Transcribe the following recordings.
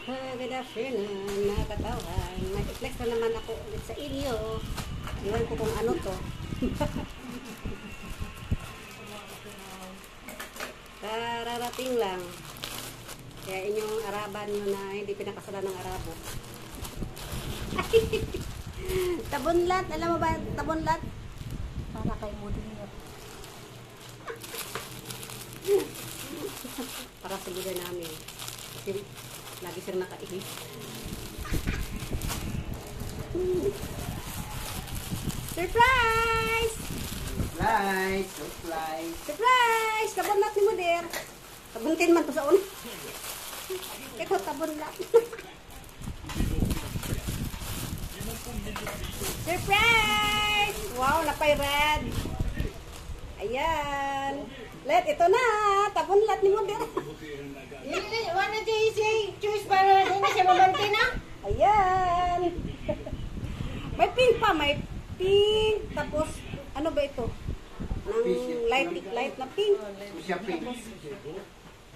Good afternoon, mga katawan. Mag-flex na naman ako ulit sa inyo. Iwan ko kung ano to. Kararating lang. Kaya inyong araban nyo na hindi pinakasalan ng Arabo. Tabunlat. Alam mo ba tabunlat? Para kay Mudir. Para sa gila namin. Kasi lagi siyang nakaihi. Surprise! Surprise! Surprise! Surprise! Tabunlat ni Mudir. Tabuntin man to sa una. Ito tabunlat. Surprise! Wow, napay red. Ayan. Let, ito na. Tabunlat ni Mudir. Wala di si choose para din na siya mabanti na. Ayan. May pink pa, may pink. Tapos, ano ba ito? Ng light na pink. Siya pink.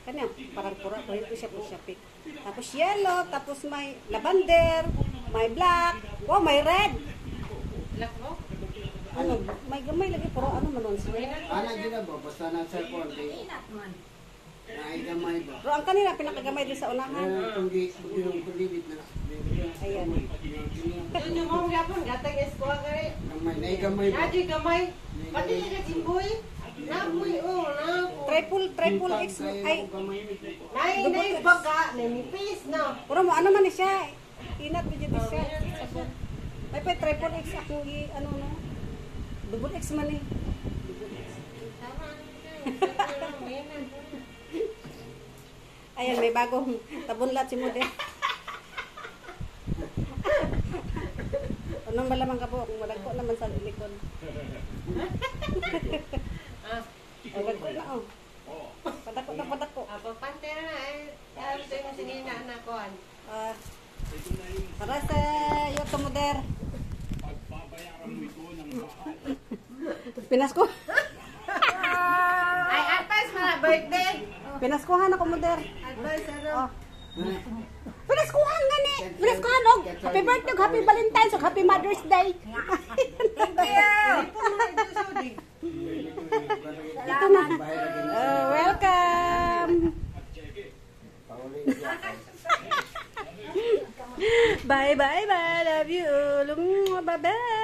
Kanya, parang pura. Ito siya pink. Tapos yellow, tapos may lavender, may black. Wow, may red. Black mo? Ano, may gamay lagi, pero ano man nun siya. Ana gina ba? Basta na cellphone. Inat man. Naigamay ba? Pero ang kanina, pinakagamay din sa unahan. Kundi yung kulibit na. Ayan. Yun yung mong gapon, gatag eskuha ka rin. Gamay. Naigamay ba? Nadyo'y gamay. Pati na nagsimboy. Napoy, napo. Triple X. Ay, Nay baga, nanipis na. pero mo, ano man ni siya. Inat mo dyan siya. May pa triple X akong ano no. Double X man eh. Ayan, may bagong tabunlat si Mudir. Anong malamang ka po? Kung malagpo naman sa likod. Malagpo na oh. Padako. Pagpante na eh. Ito yung sinina na kuhan. Para sa Yoto Mudir. Pinasko. Ay, advice mga birthday. Pinaskuhan ako Mudir. Advice ano? Oh. Pinaskuhan gani. Pinaskuhan og happy birthday, og happy Valentine's, og happy Mother's Day. Ito na. Welcome. Bye. Love you. Bye bye.